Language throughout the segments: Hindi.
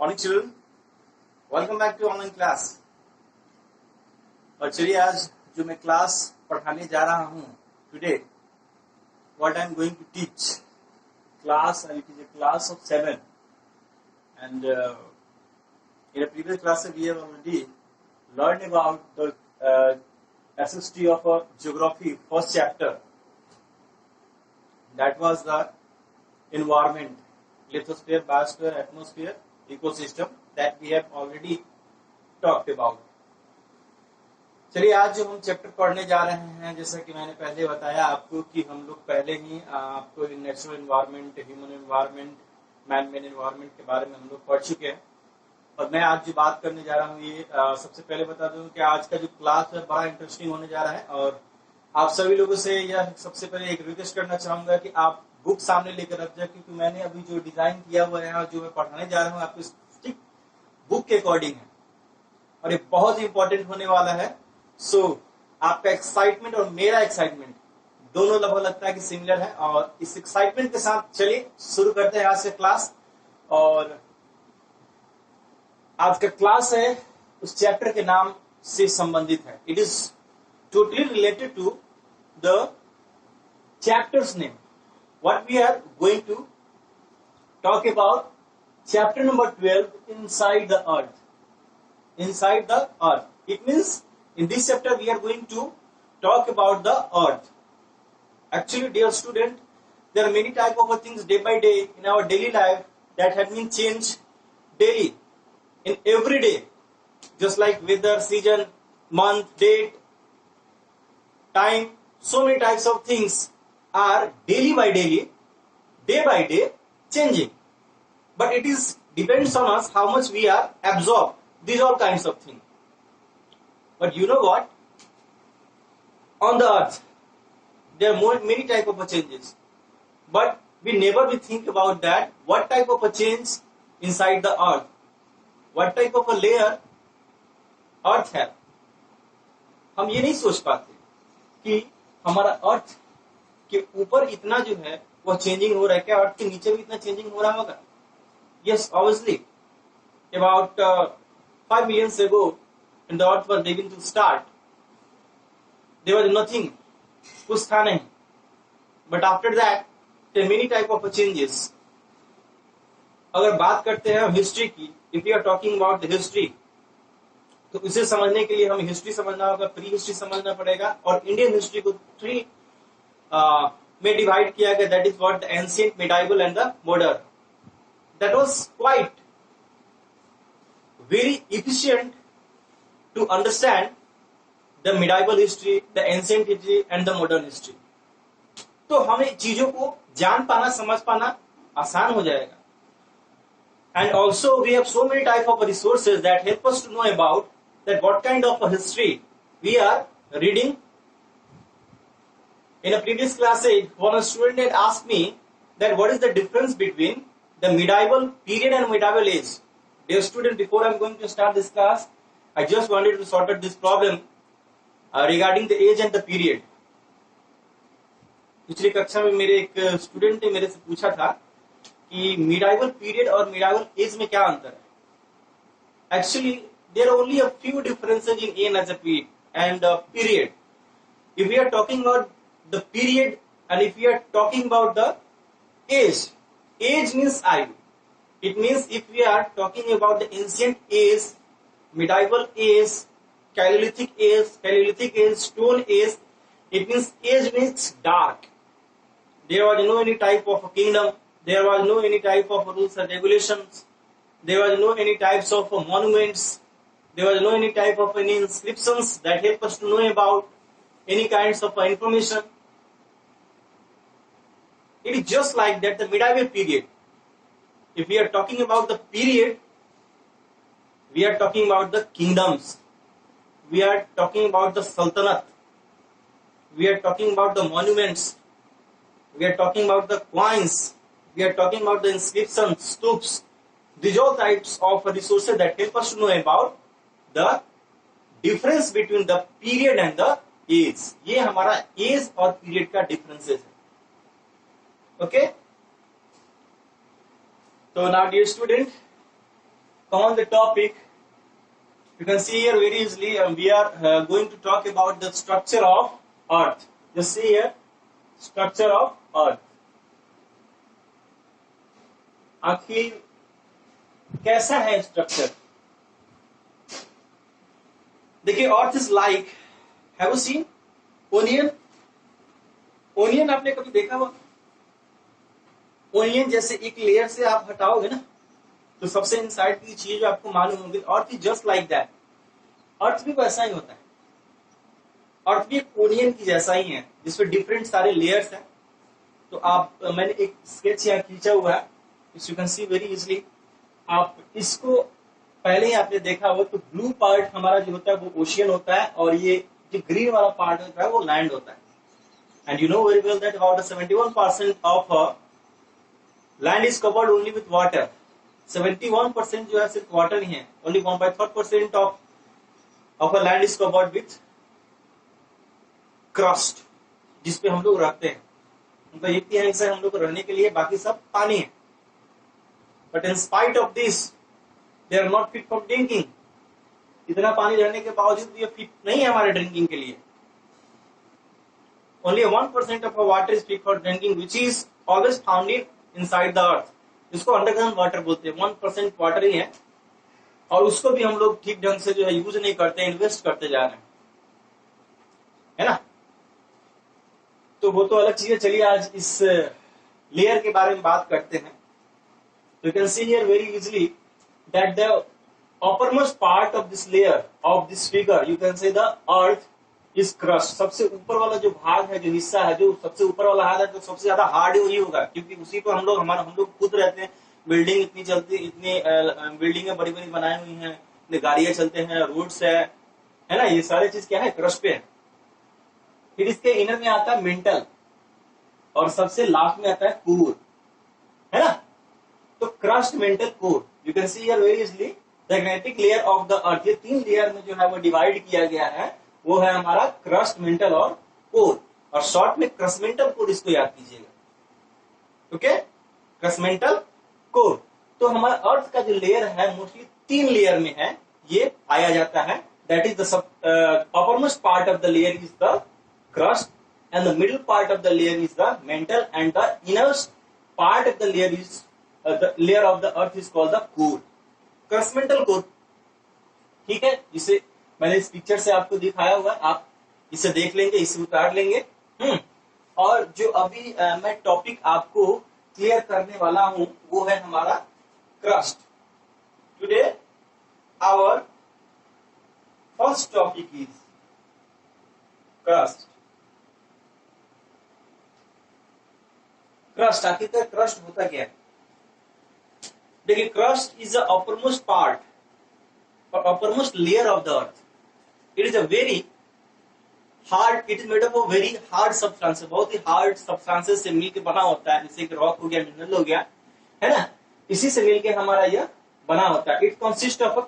Morning children, welcome back to online class. और चलिए आज जो मैं क्लास पढ़ाने जा रहा हूँ today, what I am going to teach class, it is a class of 7 and in a previous class we have already learned about the SST of a geography first chapter, that was the environment, lithosphere, biosphere, atmosphere, ecosystem that we have already talked about. चलिए आज जो हम चैप्टर पढ़ने जा रहे हैं, जैसा कि मैंने पहले बताया आपको कि हम लोग पहले ही आपको natural environment, human environment, man made environment के बारे में हम लोग पढ़ चुके हैं। और मैं आज जो बात करने जा रहा हूँ ये सबसे पहले बता दूं कि आज का जो क्लास है बड़ा इंटरेस्टिंग होने जा रहा है। और आप सभी लोगों से यह सबसे पहले एक रिक्वेस्ट करना चाहूंगा कि आप बुक सामने लेकर रख जाए, क्योंकि मैंने अभी जो डिजाइन किया हुआ है और जो मैं पढ़ाने जा रहा हूँ आपको स्टिक बुक के अकॉर्डिंग है और ये बहुत ही इंपॉर्टेंट होने वाला है। सो आपका एक्साइटमेंट और मेरा एक्साइटमेंट दोनों लगभग लगता है कि सिमिलर है, और इस एक्साइटमेंट के साथ चलिए शुरू करते हैं आज से क्लास। और आज का क्लास है उस चैप्टर के नाम से संबंधित है। It is totally related to the chapter's name. What we are going to talk about chapter number 12, inside the earth. Inside the earth. It means in this chapter we are going to talk about the earth. Actually, dear student, there are many type of things day by day in our daily life that have been changed daily, in every day, just like weather, season, month, date, time. So many types of things are daily by daily, day by day changing, but it is depends on us how much we are absorb these all kinds of things. But you know what, on the earth there are many type of changes, but we never be think about that what type of a change inside the earth, what type of a layer earth है। हम ये नहीं सोच पाते कि हमारा अर्थ के ऊपर इतना जो है वह चेंजिंग हो रहा है, क्या अर्थ के नीचे भी इतना चेंजिंग हो रहा होगा? Yes, obviously. About 5 million ago when the earth was beginning to start, there was nothing, कुछ था नहीं, but after that there are many type of changes. अगर बात करते हैं हिस्ट्री की, if we are talking about the history, तो इसे समझने के लिए हमें हिस्ट्री समझना होगा, प्री हिस्ट्री समझना पड़ेगा, और इंडियन हिस्ट्री को 3 में डिवाइड किया गया, that is what the ancient, medieval and the modern. That was quite very efficient to understand the medieval history, the ancient history and the modern history. तो हमें चीजों को जान पाना, समझ पाना आसान हो जाएगा। And also we have so many type of resources that help us to know about that what kind of history we are reading. In a previous class, one student had asked me that what is the difference between the medieval period and medieval age. Dear student, before I am going to start this class, I just wanted to sort out this problem regarding the age and the period. पिछली कक्षा में मेरे एक स्टूडेंट ने मेरे से पूछा था कि medieval period और medieval age में क्या अंतर है। Actually, there are only a few differences in age as a period and period. If we are talking about the period and if we are talking about the age means ayu. It means if we are talking about the ancient age, medieval age, Paleolithic age, stone age, it means age means dark. There was no any type of a kingdom, there was no any type of rules and regulations, there was no any types of monuments, there was no any type of any inscriptions that help us to know about any kinds of information. It is just like that the medieval period. If we are talking about the period, we are talking about the kingdoms, we are talking about the sultanate, we are talking about the monuments, we are talking about the coins, we are talking about the inscriptions, stups. These all types of resources that help us to know about the difference between the period and the age. ये हमारा age और period का differences है। Okay? So now dear student, come on the topic. You can see here very easily we are going to talk about the structure of earth. Just see here, structure of earth. आखिर कैसा है स्ट्रक्चर? देखिए, earth is like, have you seen onion? Onion आपने कभी देखा हुआ? ओनियन जैसे एक लेयर से आप हटाओगे ना, तो सबसे इनसाइड की चीज जो आपको मालूम होगी, earth is just like that. Earth भी वैसा ही होता है. अर्थ भी एक ओनियन की जैसा ही है, जिसमें डिफरेंट सारे लेयर्स हैं. तो आप, मैंने एक स्केच यहाँ खींचा हुआ है, you can see very easily. आप इसको पहले ही आपने देखा हुआ, तो ब्लू पार्ट हमारा जो होता है वो ओशियन होता है, और ये जो ग्रीन वाला पार्ट होता है वो लैंड होता है. And you know very well that about 71% of land is covered only with water. 71% जो है सिर्फ वाटर ही है. Only 1/3% of a land is covered with crust, जिसपे हम लोग रहते हैं. उनका इतनी है हिस्सा हम लोग को रहने के लिए, बाकी सब पानी है. But in spite of this they are not fit for drinking. इतना पानी रहने के बावजूद भी ये फिट नहीं है हमारे ड्रिंकिंग के लिए. Only 1% of water is fit for drinking, which is always found inside the अर्थ. इसको अंडरग्राउंड वाटर बोलते हैं. 1% वाटर ही है, और उसको भी हम लोग ठीक ढंग से जो है यूज नहीं करते, इन्वेस्ट करते जा रहे हैं, है ना. तो वो तो अलग चीज है. चलिए आज इस लेयर के बारे में बात करते हैं. You can see here very easily that the uppermost part of this layer of this figure, you can say the earth is crust. सबसे ऊपर वाला जो भाग है, जो हिस्सा है, जो सबसे ऊपर वाला हाथ है, तो सबसे ज्यादा हार्ड वही होगा, क्योंकि उसी पर हम लोग खुद रहते हैं. बिल्डिंग इतनी चलती, इतनी बिल्डिंगें बड़ी बड़ी बनाई हुई हैं, इतनी गाड़ियां चलते हैं, रोड्स है ना. ये सारी चीज क्या है? क्रस्ट पे है. फिर इसके इनर में आता है मेंटल, और सबसे लास्ट में आता है कोर, है ना. तो crust, mental, core. You can see here very easily the magnetic layer of the अर्थ. ये 3 लेयर में जो है वो डिवाइड किया गया है. वो है हमारा क्रस्ट, मेंटल और कोर. और शॉर्ट में क्रस्टमेंटल कोर इसको याद कीजिएगा. Okay, crust mantle core. तो हमारा अर्थ का जो लेयर है मोस्टली 3 लेयर में है, ये पाया जाता है. That is the uppermost part of the layer is the crust, and the middle part of the layer is the mantle, and the innermost part of the layer is the layer of the earth is called the core, crust mantle core. ठीक है, इसे मैंने इस पिक्चर से आपको दिखाया हुआ, आप इसे देख लेंगे, इसे उतार लेंगे. और जो अभी मैं टॉपिक आपको क्लियर करने वाला हूं वो है हमारा crust. Today our first topic is crust. Crust, आखिरकार क्रस्ट होता क्या है? देखिए, crust is the uppermost part और uppermost layer of the earth. It is a very hard, it is made up of very hard substance. बहुत ही हार्ड सब्सटेंसेस से मिलकर बना होता है, जैसे कि रॉक हो गया, मिनरल हो गया, है ना. इसी से मिलकर हमारा यह बना होता है. It consist of a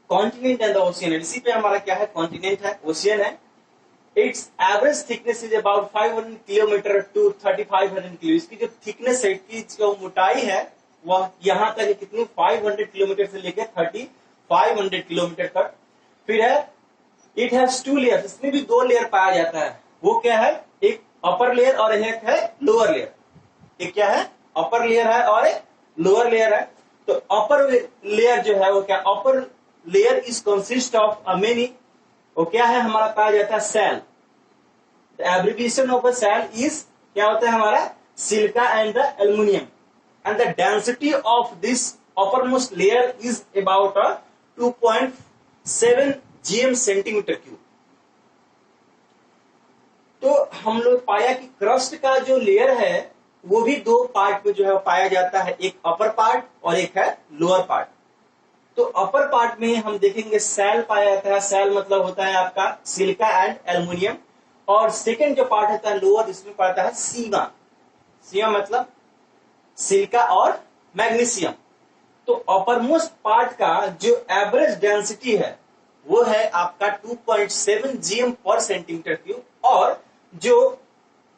continent and the ocean. इसी पे हमारा क्या है? कॉन्टिनेंट है, ओशियन है. Its average thickness is about 500 kilometre to 3500 kilo. इसकी जो थिकनेस है, इसकी जो मोटाई है, वह यहां तक कितनी? 500 किलोमीटर से लेकर 3500 किलोमीटर तक. फिर है, इट हैज 2 लेयर्स. इसमें भी 2 लेयर पाया जाता है. वो क्या है? एक अपर लेयर और एक है लोअर लेयर. एक क्या है? अपर लेयर है और एक लोअर लेयर है. तो अपर लेयर जो है वो क्या? Upper layer is consist of many. वो क्या है? हमारा पाया जाता है sial. The abbreviation of a sial is क्या होता है हमारा? Silica and the aluminium. And the density of this uppermost layer is about 2.7 gm centimeter cube. तो हम लोग पाया कि क्रस्ट का जो लेयर है वो भी 2 पार्ट में जो है पाया जाता है. एक अपर पार्ट और एक है लोअर पार्ट. तो अपर पार्ट में हम देखेंगे सेल पाया जाता है. सेल मतलब होता है आपका सिलिका एंड एल्युमिनियम. और सेकेंड जो पार्ट होता है लोअर, इसमें पड़ता है सीमा. सीमा मतलब सिलिका और मैग्नीशियम. तो अपरमोस्ट पार्ट का जो एवरेज डेंसिटी है वो है आपका 2.7 जीएम पर सेंटीमीटर क्यूब. और जो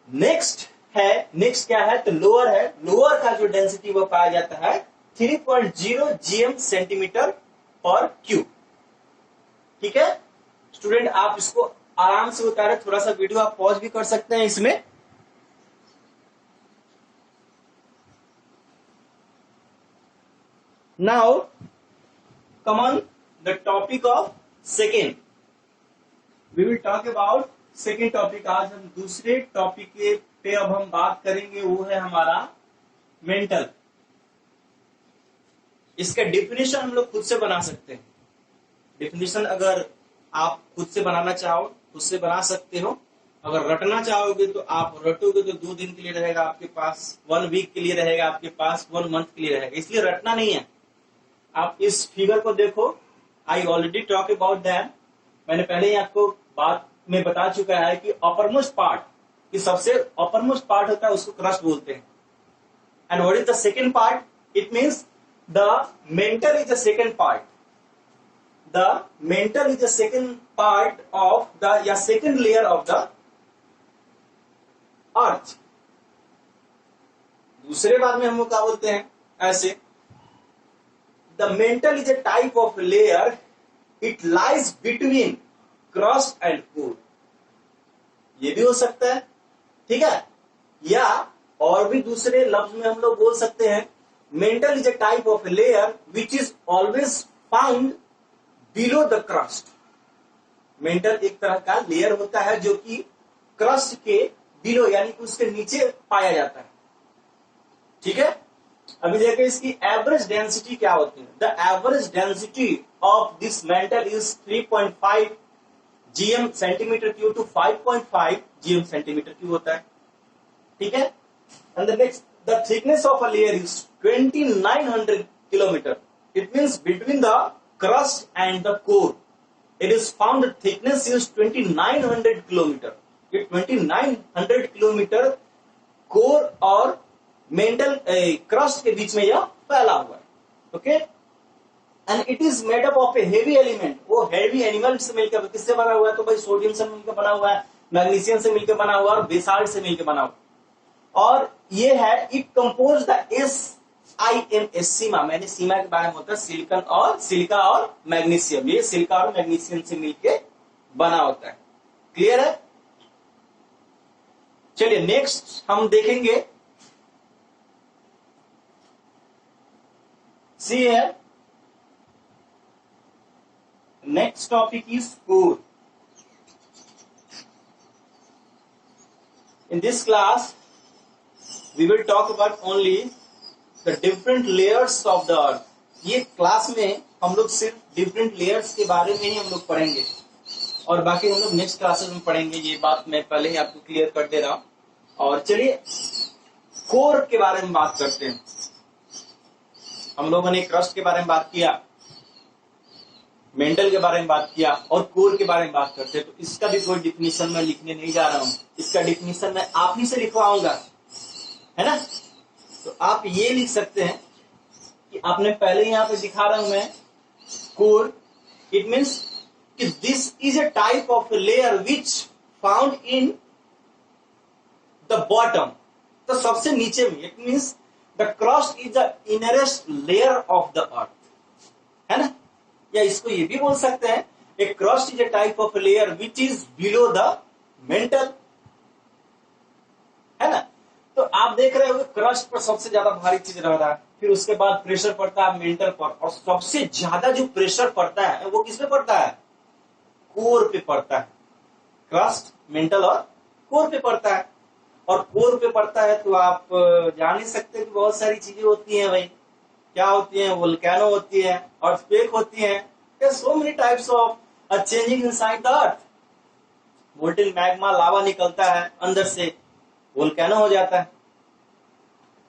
नेक्स्ट क्या है? तो लोअर है. लोअर का जो डेंसिटी वो पाया जाता है 3.0 जीएम सेंटीमीटर पर क्यूब। ठीक है स्टूडेंट, आप इसको आराम से उतारे, थोड़ा सा वीडियो आप पॉज भी कर सकते हैं इसमें। Now come on the topic of second, we will talk about second topic। आज हम दूसरे टॉपिक पे अब हम बात करेंगे, वो है हमारा मेंटल। इसका डेफिनेशन हम लोग खुद से बना सकते हैं। डेफिनेशन अगर आप खुद से बनाना चाहो खुद से बना सकते हो, अगर रटना चाहोगे तो आप रटोगे तो 2 दिन के लिए रहेगा आपके पास, 1 वीक के लिए रहेगा आपके पास, 1 मंथ के लिए रहेगा, इसलिए रटना नहीं है। आप इस फिगर को देखो, I already talk about that. मैंने पहले ही आपको बात में बता चुका है कि अपर पार्ट, कि सबसे अपर मोस्ट पार्ट होता है उसको क्रस्ट बोलते हैं। And what is the second part? It means the mantle is the second part. The mantle is the second part of the, या second layer of the earth. दूसरे बार में हम लोग क्या बोलते हैं ऐसे, the mantle is a type of layer, it lies between crust and core। ये भी हो सकता है, ठीक है, या और भी दूसरे लफ्ज में हम लोग बोल सकते हैं mantle is a type of layer which is always found below the crust। mantle एक तरह का लेयर होता है जो कि क्रस्ट के बिलो यानी कि उसके नीचे पाया जाता है। ठीक है, अभी देखिए इसकी एवरेज डेंसिटी क्या होती है। The average density of this mental is 3.5 GM centimetre cube two 5.5 GM centimetre cube होता है। ठीक है, and the next, the thickness of a layer is 2900 kilometre. It means between the crust and the core it is found the thickness is 2900 kilometre. ये 2900 किलोमीटर कोर और मेंटल क्रस्ट के बीच में यह फैला हुआ है। Okay, and it is made up of A heavy element. वो हेवी एलिमेंट से मिलकर, किससे बना हुआ है? तो भाई सोडियम से मिलकर बना हुआ है, मैग्नीशियम से मिलकर बना हुआ है और बेसाल्ट से मिलकर बना हुआ। और ये है, इट कंपोज द SiM सीमा। मैंने सीमा के बारे में होता है सिलिका और मैग्नीशियम। ये सिलिका और मैग्नीशियम से मिलकर बना होता है। क्लियर है? चलिए नेक्स्ट हम देखेंगे, see here, next topic is core। in this class we will talk about only the different layers of the earth। ये क्लास में हम लोग सिर्फ डिफरेंट लेयर्स के बारे में ही हम लोग पढ़ेंगे, और बाकी हम लोग नेक्स्ट क्लासेस में पढ़ेंगे। ये बात मैं पहले ही आपको क्लियर कर दे रहा हूं। और चलिए कोर के बारे में बात करते हैं। हम लोगों ने क्रस्ट के बारे में बात किया, मेंटल के बारे में बात किया, और कोर के बारे में बात करते हैं। तो इसका भी कोई डिफिनीशन मैं लिखने नहीं जा रहा हूं, इसका डिफिनीशन मैं आप ही से लिखवाऊंगा, है ना। तो आप ये लिख सकते हैं कि आपने पहले यहां पे दिखा रहा हूं मैं, कोर इट मीन्स कि this is a type of layer which found in the bottom. तो सबसे नीचे में, it means the crust is the innerest layer of the earth, है ना। या इसको ये भी बोल सकते हैं, a crust is a type of layer which is below the mantle, है ना। तो आप देख रहे हो क्रस्ट पर सबसे ज्यादा भारी चीज रह रहा है, फिर उसके बाद प्रेशर पड़ता है मेंटल पर, और सबसे ज्यादा जो प्रेशर पड़ता है वो किस पे पड़ता है? कोर पे पड़ता है। क्रस्ट, मेंटल और कोर पे पड़ता है। और कोर पे पड़ता है तो आप जान ही सकते हैं कि बहुत सारी चीजें होती हैं भाई। क्या होती हैं? वोल्केनो होती है, अर्थक्वेक होती है, so many types of changing inside the earth. Voltage magma lava निकलता है अंदर से, वोल्केनो हो जाता है।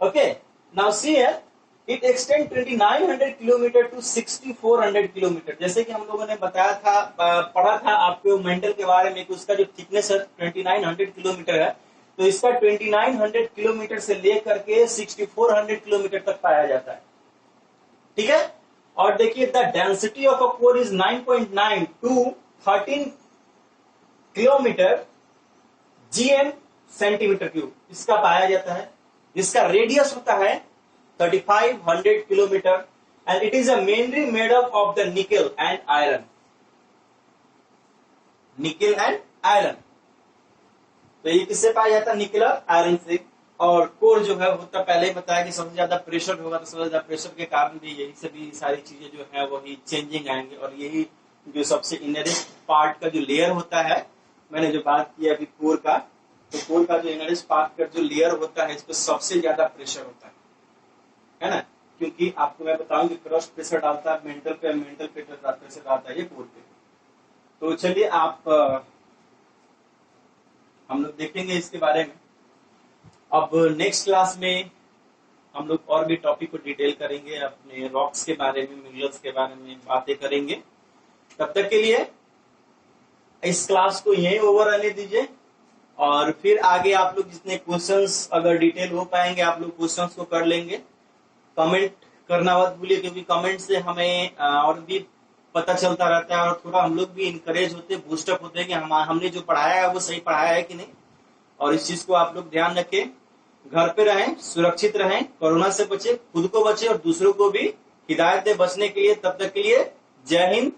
Okay, now see here, it extend 2900 kilometre to 6400 kilometre. जैसे कि हम लोगों ने बताया था, पढ़ा था आपको मेंटल के बारे में कि उसका जो थिकनेस है 2900 किलोमीटर है। तो इसका 2900 किलोमीटर से लेकर के 6400 किलोमीटर तक पाया जाता है। ठीक है, और देखिए the density of a core is 9.9 to 13 kilometre GM centimetre cube इसका पाया जाता है। जिसका रेडियस होता है 3500 kilometre and it is a mainly made up of the nickel and iron. Nickel and iron, तो ये किससे पाया जाता है? निकेल और आयरन से। और कोर जो है वो तो पहले ही बताया कि सबसे ज्यादा प्रेशर होगा, तो सबसे ज्यादा प्रेशर के कारण भी यही सभी सारी चीजें जो है वही चेंजिंग आएंगे। और यही जो सबसे इनरेस्ट पार्ट का जो लेयर होता है, मैंने जो बात की अभी कोर का, तो कोर का जो इनरेस्ट पार्ट का जो लेयर होता है, इस पर सबसे ज्यादा प्रेशर होता है ना। क्योंकि आपको मैं बताऊं कि क्रस्ट प्रेशर डालता है मेंटल पे, मेंटल पे प्रेशर डालता है ये कोर पे। तो चलिए आप हम लोग देखेंगे इसके बारे में। अब नेक्स्ट क्लास में हम लोग और भी टॉपिक को डिटेल करेंगे, अपने रॉक्स के बारे में, मिनरल्स के बारे में बातें करेंगे। तब तक के लिए इस क्लास को यहीं ओवर रहने दीजिए, और फिर आगे आप लोग जितने क्वेश्चंस अगर डिटेल हो पाएंगे आप लोग क्वेश्चंस को कर लेंगे। कमेंट करना मत भूलिए, क्योंकि कमेंट से हमें और भी पता चलता रहता है, और थोड़ा हम लोग भी इनकरेज होते, बूस्टअप होते हैं कि हमने जो पढ़ाया है वो सही पढ़ाया है कि नहीं। और इस चीज को आप लोग ध्यान रखें, घर पे रहें, सुरक्षित रहें, कोरोना से बचे, खुद को बचे और दूसरों को भी हिदायत दे बचने के लिए। तब तक के लिए जय हिंद,